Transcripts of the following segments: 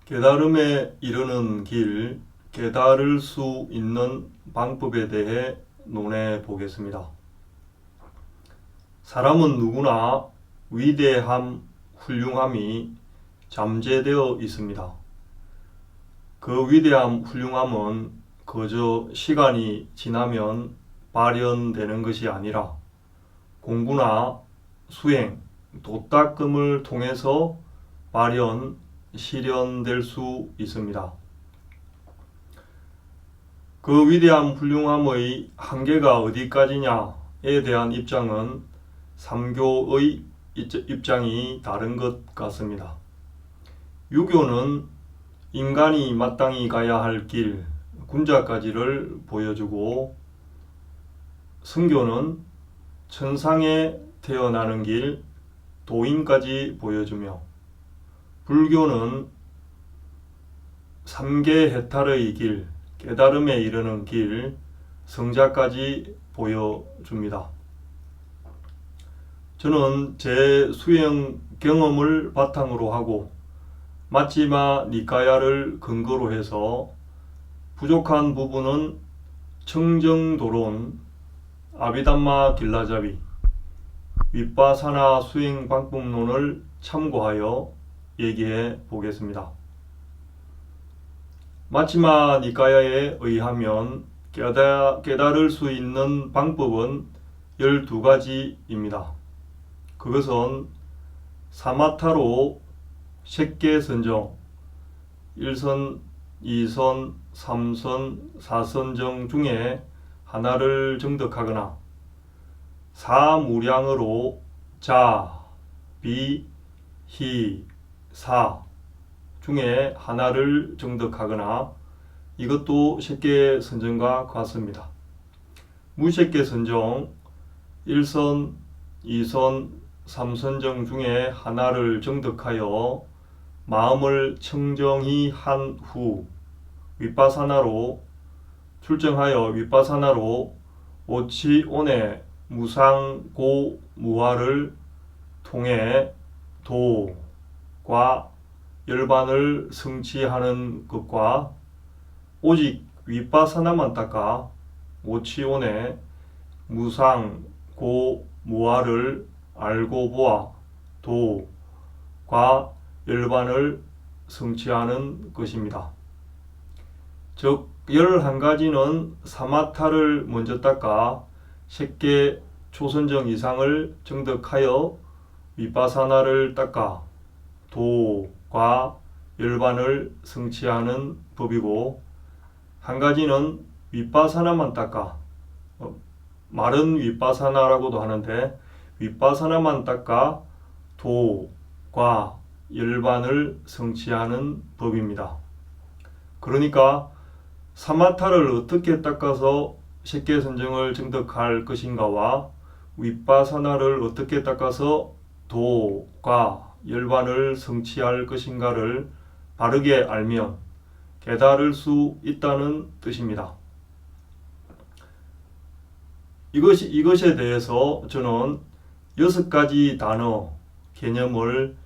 깨달음에 이르는 길, 깨달을 수 있는 방법에 대해 논해 보겠습니다. 사람은 누구나 위대함, 훌륭함이 잠재되어 있습니다. 그 위대함, 훌륭함은 그저 시간이 지나면 발현되는 것이 아니라 공부나 수행, 도닦음을 통해서 발현, 실현될 수 있습니다. 그 위대함 훌륭함의 한계가 어디까지냐에 대한 입장은 삼교의 입장이 다른 것 같습니다. 유교는 인간이 마땅히 가야 할 길, 군자까지를 보여주고, 성교는 천상에 태어나는 길, 도인까지 보여주며, 불교는 삼계 해탈의 길, 깨달음에 이르는 길, 성자까지 보여줍니다. 저는 제 수행 경험을 바탕으로 하고 마찌마 니까야를 근거로 해서 부족한 부분은 청정도론, 아비담마 길라자비, 윗바사나 수행 방법론을 참고하여 얘기해 보겠습니다. 마치마 니까야에 의하면 깨달을 수 있는 방법은 12가지입니다. 그것은 사마타로 색계선정, 1선, 2선, 3선, 4선정 중에 하나를 정득하거나 사무량으로 자, 비, 히, 사 중에 하나를 정득하거나 이것도 색계선정과 같습니다. 무색계선정 1선, 2선, 3선정 중에 하나를 정득하여 마음을 청정히 한 후 윗바사나로 출정하여 윗바사나로 오치온의 무상고 무화를 통해 도과 열반을 성취하는 것과 오직 윗바사나만 닦아 오치온의 무상, 무화를 알고 보아 도과 열반을 성취하는 것입니다. 즉 11가지는 사마타를 먼저 닦아 색계 초선정 이상을 정득하여 윗바사나를 닦아 도과 열반을 성취하는 법이고, 한 가지는 윗바사나만 닦아, 마른 윗바사나라고도 하는데 윗바사나만 닦아 도과 열반을 성취하는 법입니다. 그러니까 사마타를 어떻게 닦아서 색계선정을 정득할 것인가와 윗바사나를 어떻게 닦아서 도과 열반을 성취할 것인가를 바르게 알면 깨달을 수 있다는 뜻입니다. 이것에 대해서 저는 6가지 단어, 개념을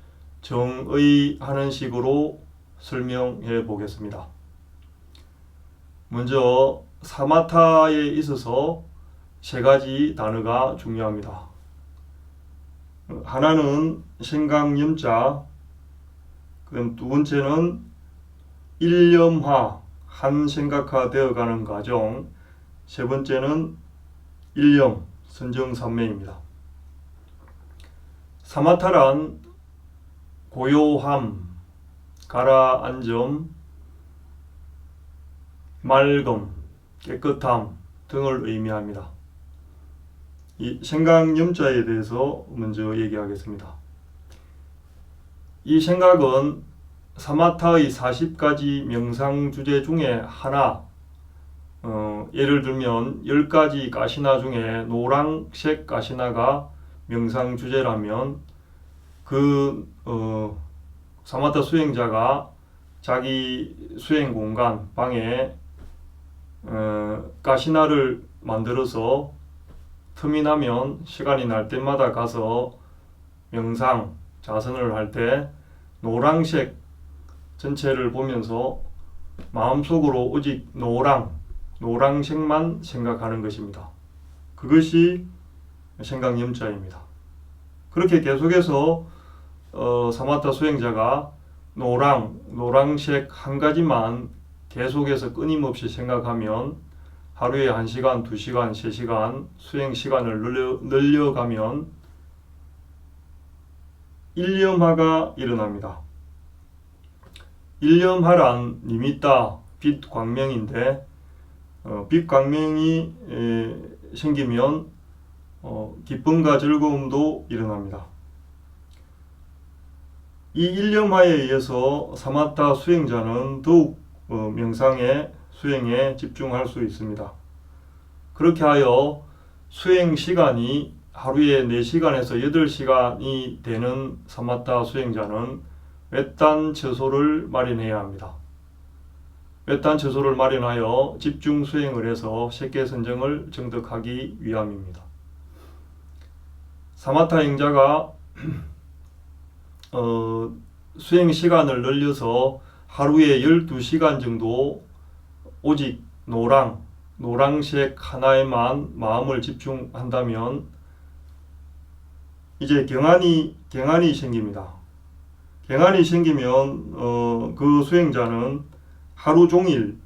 정의하는 식으로 설명해 보겠습니다. 먼저 사마타에 있어서 3가지 단어가 중요합니다. 하나는 생각념자, 그럼 두 번째는 일념화, 한 생각화 되어가는 과정, 세 번째는 일념, 선정산매입니다. 사마타란 고요함, 가라앉음, 맑음, 깨끗함 등을 의미합니다. 이 생각념자에 대해서 먼저 얘기하겠습니다. 이 생각은 사마타의 40가지 명상 주제 중에 하나, 예를 들면 10가지 가시나 중에 노란색 가시나가 명상 주제라면 사마타 수행자가 자기 수행 공간, 방에 가시나를 만들어서 틈이 나면 시간이 날 때마다 가서 명상, 자선을 할 때 노란색 전체를 보면서 마음속으로 오직 노랑색만 생각하는 것입니다. 그것이 생각염자입니다. 그렇게 계속해서 사마타 수행자가 노랑색 한 가지만 계속해서 끊임없이 생각하면 하루에 1시간, 2시간, 3시간 수행 시간을 늘려가면 일념화가 일어납니다. 일념화란 니미따, 빛 광명인데 빛 광명이 생기면 기쁨과 즐거움도 일어납니다. 이 일념화에 의해서 사마타 수행자는 더욱 명상의 수행에 집중할 수 있습니다. 그렇게 하여 수행 시간이 하루에 4시간에서 8시간이 되는 사마타 수행자는 외딴 처소를 마련해야 합니다. 외딴 처소를 마련하여 집중 수행을 해서 색계선정을 정득하기 위함입니다. 사마타 행자가 수행 시간을 늘려서 하루에 12시간 정도 오직 노랑색 하나에만 마음을 집중한다면 이제 경안이 생깁니다. 경안이 생기면 그 수행자는 하루 종일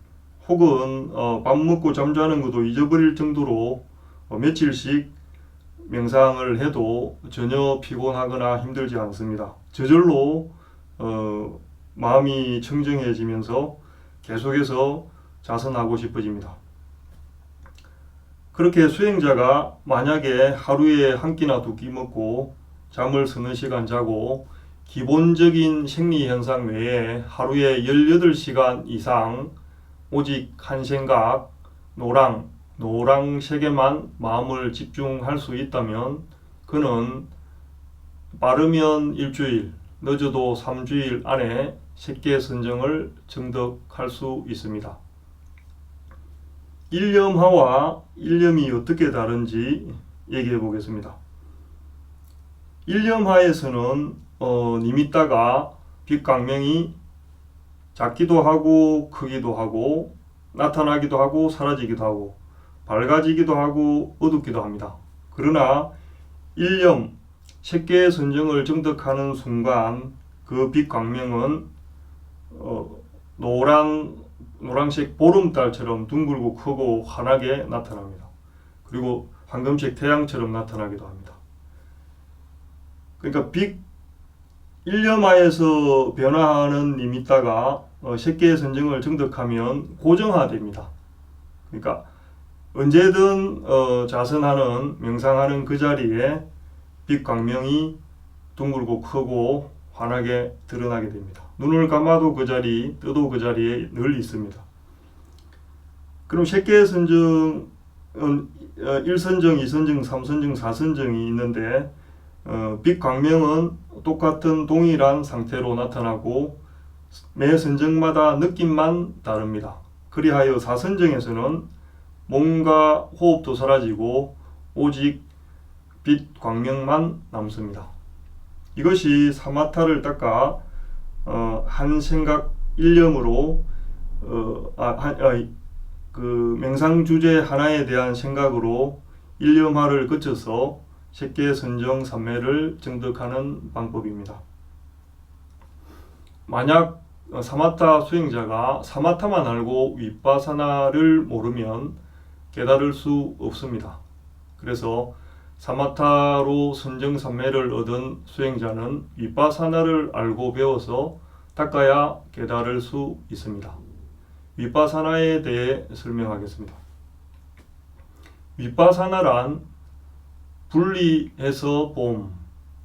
혹은 밥 먹고 잠자는 것도 잊어버릴 정도로 며칠씩 명상을 해도 전혀 피곤하거나 힘들지 않습니다. 저절로 마음이 청정해지면서 계속해서 자선하고 싶어집니다. 그렇게 수행자가 만약에 하루에 한 끼나 2끼 먹고 잠을 서너 시간 자고 기본적인 생리현상 외에 하루에 18시간 이상 오직 한 생각, 노랑색에만 마음을 집중할 수 있다면 그는 빠르면 일주일, 늦어도 3주일 안에 색계선정을 정득할 수 있습니다. 일념화와 일념이 어떻게 다른지 얘기해 보겠습니다. 일념화에서는 니미따가 빛광명이 작기도 하고 크기도 하고 나타나기도 하고 사라지기도 하고 밝아지기도 하고 어둡기도 합니다. 그러나 일념, 색계선정을 정득하는 순간 그 빛광명은 노란색 보름달처럼 둥글고 크고 환하게 나타납니다. 그리고 황금색 태양처럼 나타나기도 합니다. 그러니까 일념화에서 변화하는 니미따가 색계선정을 정득하면 고정화됩니다. 그러니까 언제든 자선하는 명상하는 그 자리에 빛광명이 둥글고 크고 환하게 드러나게 됩니다. 눈을 감아도 그 자리, 떠도 그 자리에 늘 있습니다. 그럼 색계선정은 1선정, 2선정, 3선정, 4선정이 있는데 빛광명은 똑같은 동일한 상태로 나타나고 매 선정마다 느낌만 다릅니다. 그리하여 4선정에서는 몸과 호흡도 사라지고 오직 빛 광명만 남습니다. 이것이 사마타를 닦아 한 생각 일념으로 그 명상 주제 하나에 대한 생각으로 일념화를 거쳐서 색계선정 삼매를 정득하는 방법입니다. 만약 사마타 수행자가 사마타만 알고 위파사나를 모르면 깨달을 수 없습니다. 그래서 사마타로 선정삼매를 얻은 수행자는 위파사나를 알고 배워서 닦아야 깨달을 수 있습니다. 위파사나에 대해 설명하겠습니다. 위파사나란 분리해서 봄,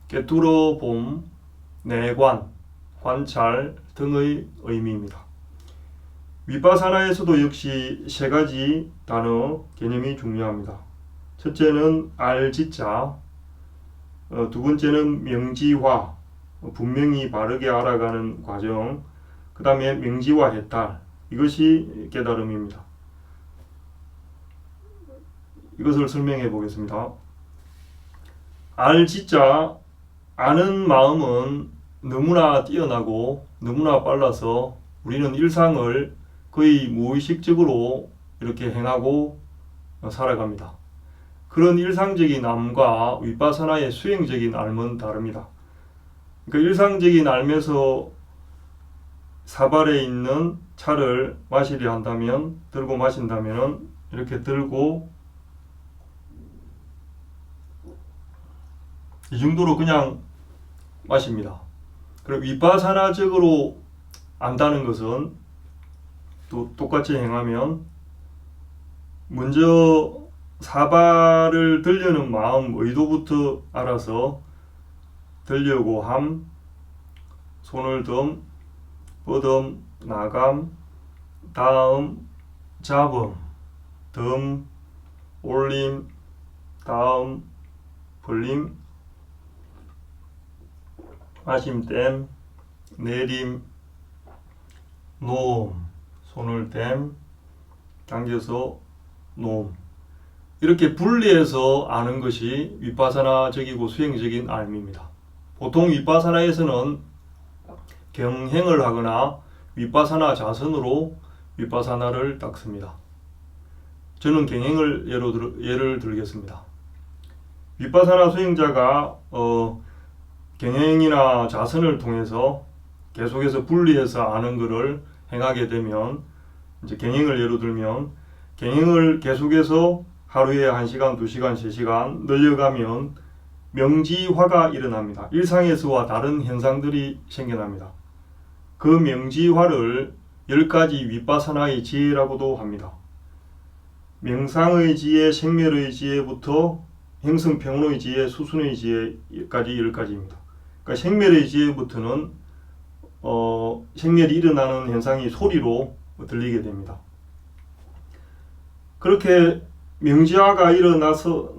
깨뚫어 봄, 내관, 관찰 등의 의미입니다. 위파사나에서도 역시 3가지 단어 개념이 중요합니다. 첫째는 알지자, 두 번째는 명지화, 분명히 바르게 알아가는 과정, 그 다음에 명지화 해탈, 이것이 깨달음입니다. 이것을 설명해 보겠습니다. 알지자, 아는 마음은 너무나 뛰어나고 너무나 빨라서 우리는 일상을 거의 무의식적으로 이렇게 행하고 살아갑니다. 그런 일상적인 삶과 위파사나의 수행적인 삶은 다릅니다. 그러니까 일상적인 삶에서 사발에 있는 차를 마시려 한다면, 들고 마신다면 이렇게 들고 이 정도로 그냥 마십니다. 그리고 위파사나적으로 안다는 것은 또 똑같이 행하면 먼저 사발을 들려는 마음, 의도부터 알아서 들려고 함, 손을 덤, 뻗음, 나감, 다음, 잡음, 덤, 올림, 다음, 벌림, 마심 댐, 내림, 놓음, 손을 댐, 당겨서 놓음. 이렇게 분리해서 아는 것이 위파사나적이고 수행적인 삶입니다. 보통 위파사나에서는 경행을 하거나 위파사나 자선으로 위파사나를 닦습니다. 저는 경행을 예를 들겠습니다. 위파사나 수행자가 경행이나 자선을 통해서 계속해서 분리해서 아는 것을 행하게 되면, 이제 경행을 예로 들면, 경행을 계속해서 하루에 1시간, 2시간, 3시간 늘려가면 명지화가 일어납니다. 일상에서와 다른 현상들이 생겨납니다. 그 명지화를 10가지 위파사나의 지혜라고도 합니다. 명상의 지혜, 생멸의 지혜부터 행성평론의 지혜, 수순의 지혜까지 10가지입니다. 그러니까 생멸의 지혜부터는 생멸이 일어나는 현상이 소리로 들리게 됩니다. 그렇게 명지화가 일어나서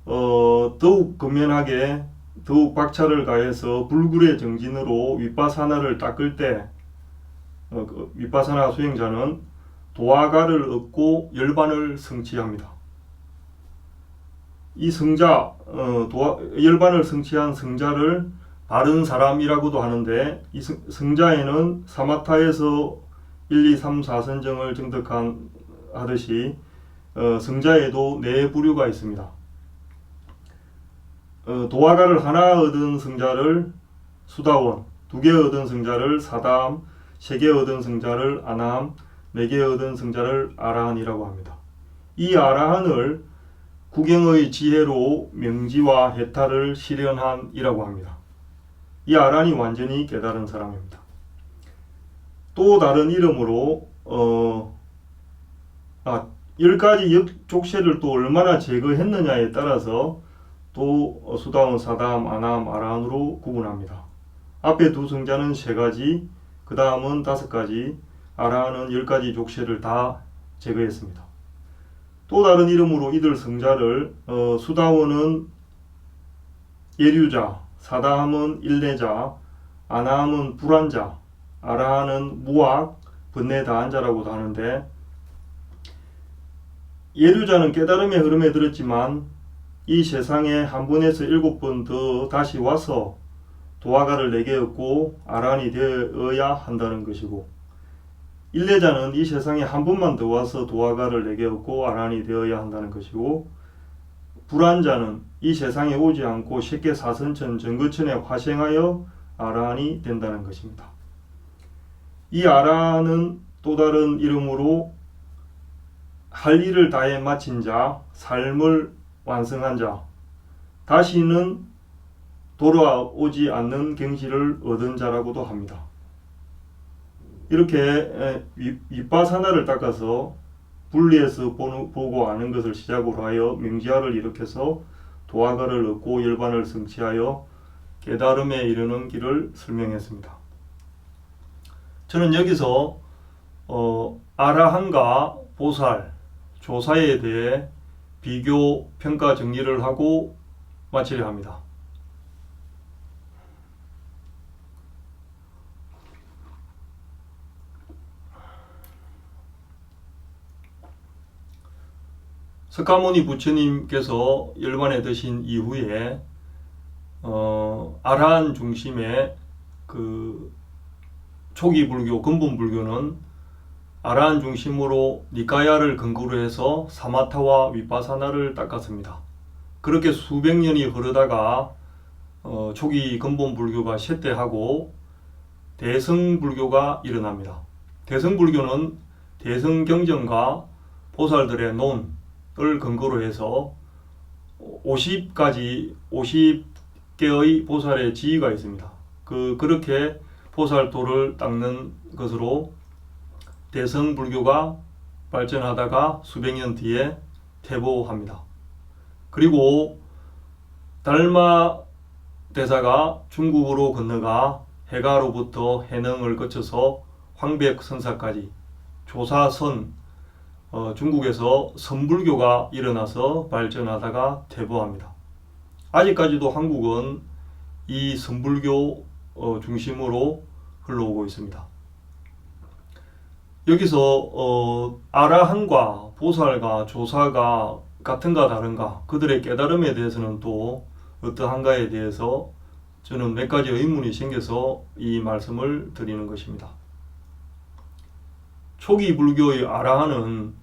더욱 근면하게, 더욱 박차를 가해서 불굴의 정진으로 위파사나를 닦을 때 위파사나 수행자는 도화가를 얻고 열반을 성취합니다. 이 성자, 열반을 성취한 성자를 바른 사람이라고도 하는데, 이 성자에는 사마타에서 1, 2, 3, 4선정을 정득한 하듯이 성자에도 네 부류가 있습니다. 도화가를 하나 얻은 성자를 수다원, 2개 얻은 성자를 사담, 3개 얻은 성자를 아남, 4개 얻은 성자를 아라한이라고 합니다. 이 아라한을 구경의 지혜로 명지와 해탈을 실현한이라고 합니다. 이 아라한이 완전히 깨달은 사람입니다. 또 다른 이름으로 10가지 역족쇄를 또 얼마나 제거했느냐에 따라서 또 수다원, 사담, 아남, 아라한으로 구분합니다. 앞에 두 성자는 3가지, 그 다음은 5가지, 아라한은 10가지 족쇄를 다 제거했습니다. 또 다른 이름으로 이들 성자를 수다원은 예류자, 사담은 일내자, 아남은 불안자, 아라한은 무악, 번뇌다한자라고도 하는데, 예류자는 깨달음의 흐름에 들었지만 이 세상에 한 번에서 7번 더 다시 와서 도화가를 4개 얻고 아라한이 되어야 한다는 것이고, 일내자는 이 세상에 한 번만 더 와서 도화가를 4개 얻고 아라한이 되어야 한다는 것이고, 불안자는 이 세상에 오지 않고 쉽게 사선천 정거천에 화생하여 아라한이 된다는 것입니다. 이 아라한은 또 다른 이름으로 할 일을 다해 마친 자, 삶을 완성한 자, 다시는 돌아오지 않는 경지를 얻은 자라고도 합니다. 이렇게 위파사나를 닦아서 분리해서 보고 아는 것을 시작으로 하여 명지화를 일으켜서 도화가를 얻고 열반을 성취하여 깨달음에 이르는 길을 설명했습니다. 저는 여기서 아라한과 보살, 조사에 대해 비교, 평가, 정리를 하고 마치려 합니다. 석가모니 부처님께서 열반에 드신 이후에 아라한 중심의 그 초기 불교, 근본 불교는 아라한 중심으로 니까야를 근거로 해서 사마타와 위파사나를 닦았습니다. 그렇게 수백 년이 흐르다가 초기 근본 불교가 쇠퇴하고 대승 불교가 일어납니다. 대승 불교는 대승 경전과 보살들의 논을 근거로 해서 50개의 보살의 지위가 있습니다. 그렇게 보살도를 닦는 것으로 대승 불교가 발전하다가 수백 년 뒤에 퇴보합니다. 그리고 달마 대사가 중국으로 건너가 해가로부터 해능을 거쳐서 황백선사까지 조사선, 중국에서 선불교가 일어나서 발전하다가 퇴보합니다. 아직까지도 한국은 이 선불교 중심으로 흘러오고 있습니다. 여기서 아라한과 보살과 조사가 같은가 다른가, 그들의 깨달음에 대해서는 또 어떠한가에 대해서 저는 몇 가지 의문이 생겨서 이 말씀을 드리는 것입니다. 초기 불교의 아라한은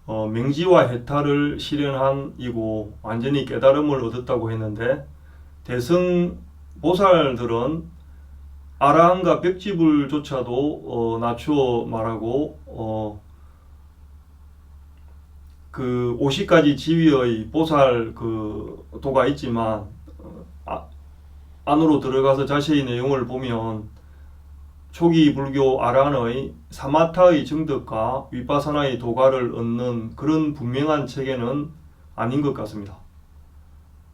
맹지와 해탈을 실현한 이고 완전히 깨달음을 얻었다고 했는데, 대승 보살들은 아라한과 벽지불조차도 낮추어 말하고 그 50가지 지위의 보살 그 도가 있지만 안으로 들어가서 자세히 내용을 보면 초기 불교 아라한의 사마타의 정덕과 위파사나의 도가를 얻는 그런 분명한 체계는 아닌 것 같습니다.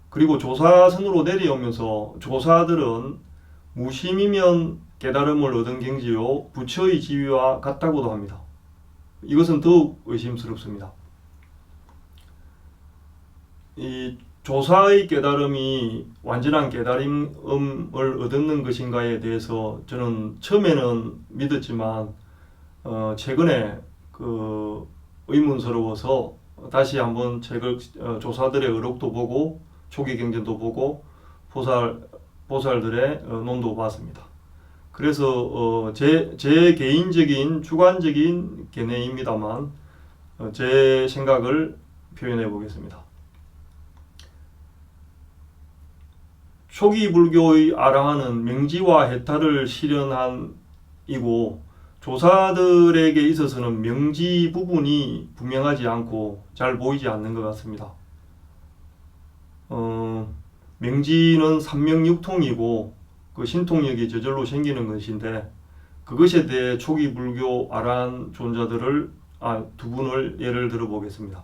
그리고 조사선으로 내려오면서 조사들은 무심이면 깨달음을 얻은 경지요 부처의 지위와 같다고도 합니다. 이것은 더욱 의심스럽습니다. 이 조사의 깨달음이 완전한 깨달음을 얻는 것인가에 대해서 저는 처음에는 믿었지만 최근에 의문스러워서 다시 한번 책을 조사들의 의록도 보고 초기 경전도 보고 보살들의 논도 봤습니다. 그래서 제 개인적인 주관적인 견해입니다만 제 생각을 표현해 보겠습니다. 초기 불교의 아라한은 명지와 해탈을 실현한 이고 조사들에게 있어서는 명지 부분이 분명하지 않고 잘 보이지 않는 것 같습니다. 명지는 삼명육통이고 그 신통력이 저절로 생기는 것인데, 그것에 대해 초기 불교 아라한 존자들을 두 분을 예를 들어 보겠습니다.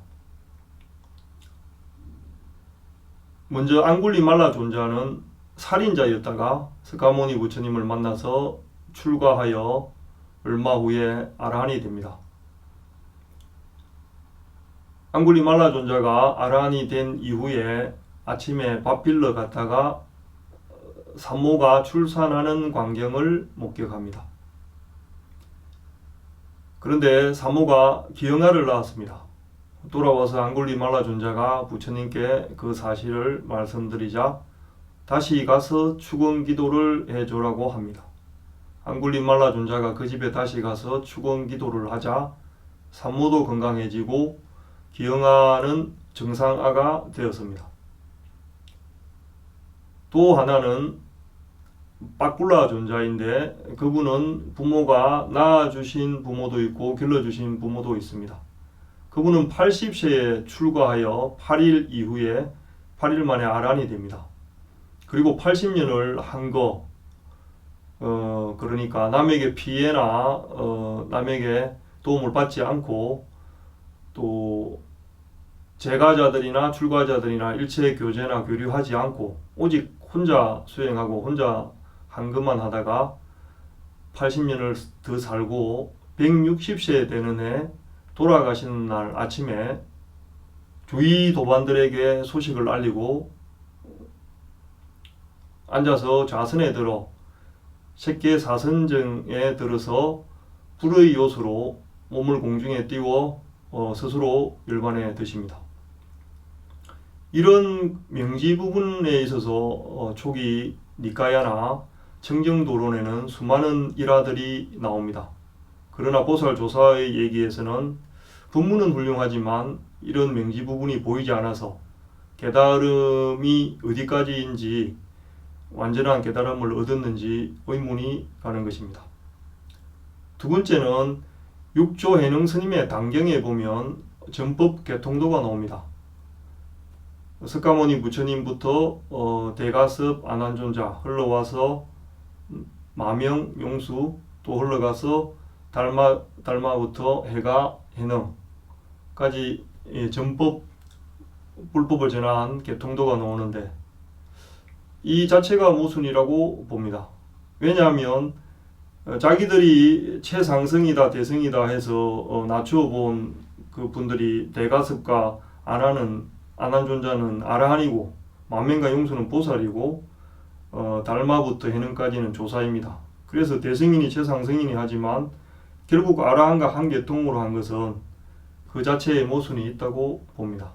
먼저 앙굴리말라 존자는 살인자였다가 스가모니 부처님을 만나서 출가하여 얼마 후에 아라한이 됩니다. 앙굴리말라 존자가 아라한이 된 이후에 아침에 밥 빌러 갔다가 산모가 출산하는 광경을 목격합니다. 그런데 산모가 기형아를 낳았습니다. 돌아와서 앙굴리말라 존자가 부처님께 그 사실을 말씀드리자 다시 가서 축원 기도를 해주라고 합니다. 앙굴리말라 존자가 그 집에 다시 가서 축원 기도를 하자 산모도 건강해지고 기형아는 정상아가 되었습니다. 또 하나는 빠꿀라 존자인데, 그분은 부모가 낳아주신 부모도 있고 길러주신 부모도 있습니다. 그분은 80세에 출가하여 8일 이후에 8일 만에 아란이 됩니다. 그리고 80년을 한 거, 그러니까 남에게 피해나 남에게 도움을 받지 않고 또 제가자들이나 출가자들이나 일체 교제나 교류하지 않고 오직 혼자 수행하고 혼자 한것만 하다가 80년을 더 살고 160세 되는 해 돌아가시는 날 아침에 주위 도반들에게 소식을 알리고 앉아서 좌선에 들어 색계사선정에 들어서 불의 요소로 몸을 공중에 띄워 스스로 열반에 드십니다. 이런 명지 부분에 있어서 초기 니까야나 청정도론에는 수많은 일화들이 나옵니다. 그러나 보살조사의 얘기에서는 본문은 훌륭하지만 이런 명지 부분이 보이지 않아서 깨달음이 어디까지인지 완전한 깨달음을 얻었는지 의문이 가는 것입니다. 두 번째는 육조 해능 스님의 단경에 보면 전법 개통도가 나옵니다. 석가모니 부처님부터 대가섭 안한존자 흘러와서 마명 용수 또 흘러가서 달마부터 해가 해능까지 전법 불법을 전한 개통도가 나오는데 이 자체가 모순이라고 봅니다. 왜냐하면 자기들이 최상승이다 대승이다 해서 낮추어 본 그 분들이 대가섭과 안한존자는 아라한이고 만명과 용수는 보살이고 달마부터 해능까지는 조사입니다. 그래서 대승인이 최상승인이 하지만 결국 아라한과 한 계통으로 한 것은 그 자체에 모순이 있다고 봅니다.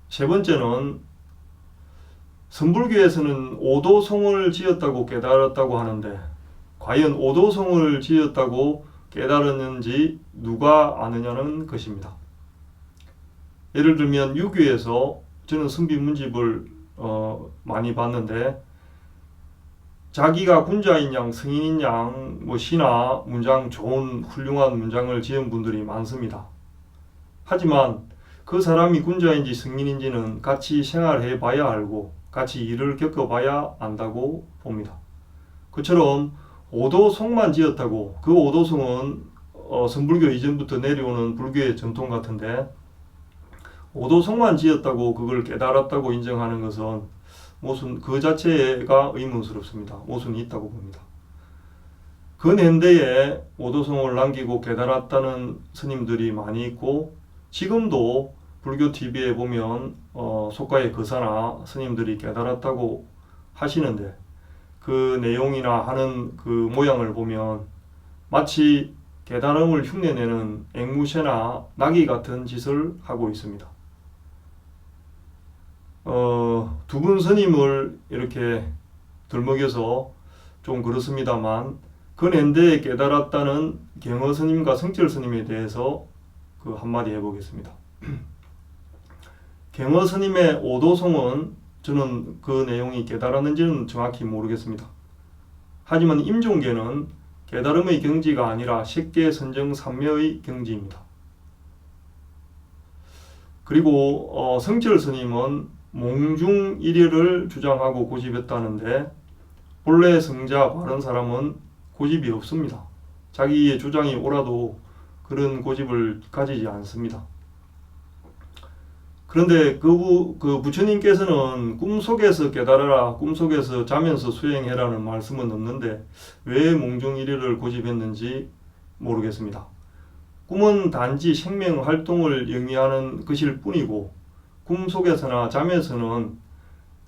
세 번째는 선불교에서는 오도송을 지었다고 깨달았다고 하는데 과연 오도송을 지었다고 깨달았는지 누가 아느냐는 것입니다. 예를 들면 유교에서 저는 승비문집을 많이 봤는데 자기가 군자인 양 승인인 양 시나 문장 좋은 훌륭한 문장을 지은 분들이 많습니다. 하지만 그 사람이 군자인지 승인인지는 같이 생활해 봐야 알고 같이 일을 겪어봐야 안다고 봅니다. 그처럼 오도송만 지었다고 그 오도송은 선불교 이전부터 내려오는 불교의 전통 같은데 오도송만 지었다고 그걸 깨달았다고 인정하는 것은 그 자체가 의문스럽습니다. 모순이 있다고 봅니다. 근현대에 오도송을 남기고 깨달았다는 스님들이 많이 있고 지금도 불교 TV에 보면 속가의 거사나 스님들이 깨달았다고 하시는데 그 내용이나 하는 그 모양을 보면 마치 깨달음을 흉내내는 앵무새나 나귀 같은 짓을 하고 있습니다. 두 분 스님을 이렇게 들먹여서 좀 그렇습니다만 근현대에 깨달았다는 경허 스님과 성철 스님에 대해서 그 한마디 해보겠습니다. 경허 스님의 오도송은 저는 그 내용이 깨달았는지는 정확히 모르겠습니다. 하지만 임종계는 깨달음의 경지가 아니라 색계 선정 삼매의 경지입니다. 그리고 성철 스님은 몽중일의를 주장하고 고집했다는데 본래 성자 바른 사람은 고집이 없습니다. 자기의 주장이 옳아도 그런 고집을 가지지 않습니다. 그런데 그 부처님께서는 꿈속에서 깨달아라, 꿈속에서 자면서 수행해라는 말씀은 없는데 왜 몽중일의를 고집했는지 모르겠습니다. 꿈은 단지 생명 활동을 영위하는 것일 뿐이고 꿈속에서나 잠에서는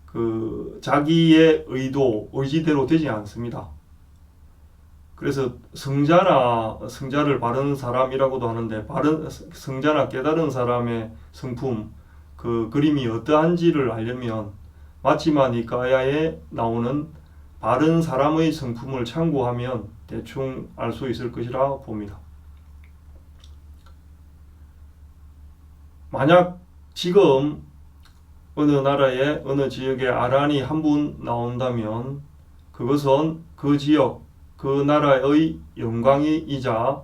그 자기의 의지대로 되지 않습니다. 그래서 성자를 바른 사람이라고도 하는데 성자나 깨달은 사람의 성품 그 그림이 어떠한지를 알려면 마치마 니까야에 나오는 바른 사람의 성품을 참고하면 대충 알 수 있을 것이라 봅니다. 만약 지금 어느 나라에 어느 지역에 아란이 한 분 나온다면 그것은 그 지역 그 나라의 영광이이자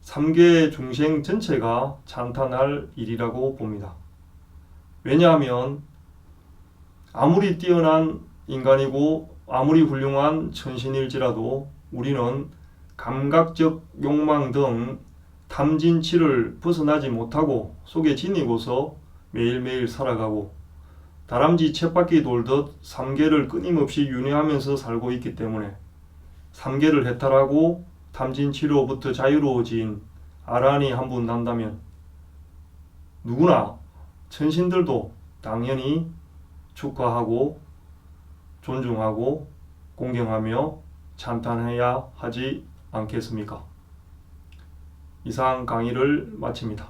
3계 중생 전체가 찬탄할 일이라고 봅니다. 왜냐하면 아무리 뛰어난 인간이고 아무리 훌륭한 천신일지라도 우리는 감각적 욕망 등 탐진치를 벗어나지 못하고 속에 지니고서 매일매일 살아가고 다람쥐 쳇바퀴 돌듯 3계를 끊임없이 윤회하면서 살고 있기 때문에 3계를 해탈하고 탐진치로부터 자유로워진 아란이 한 분 난다면 누구나 천신들도 당연히 축하하고 존중하고 공경하며 찬탄해야 하지 않겠습니까? 이상 강의를 마칩니다.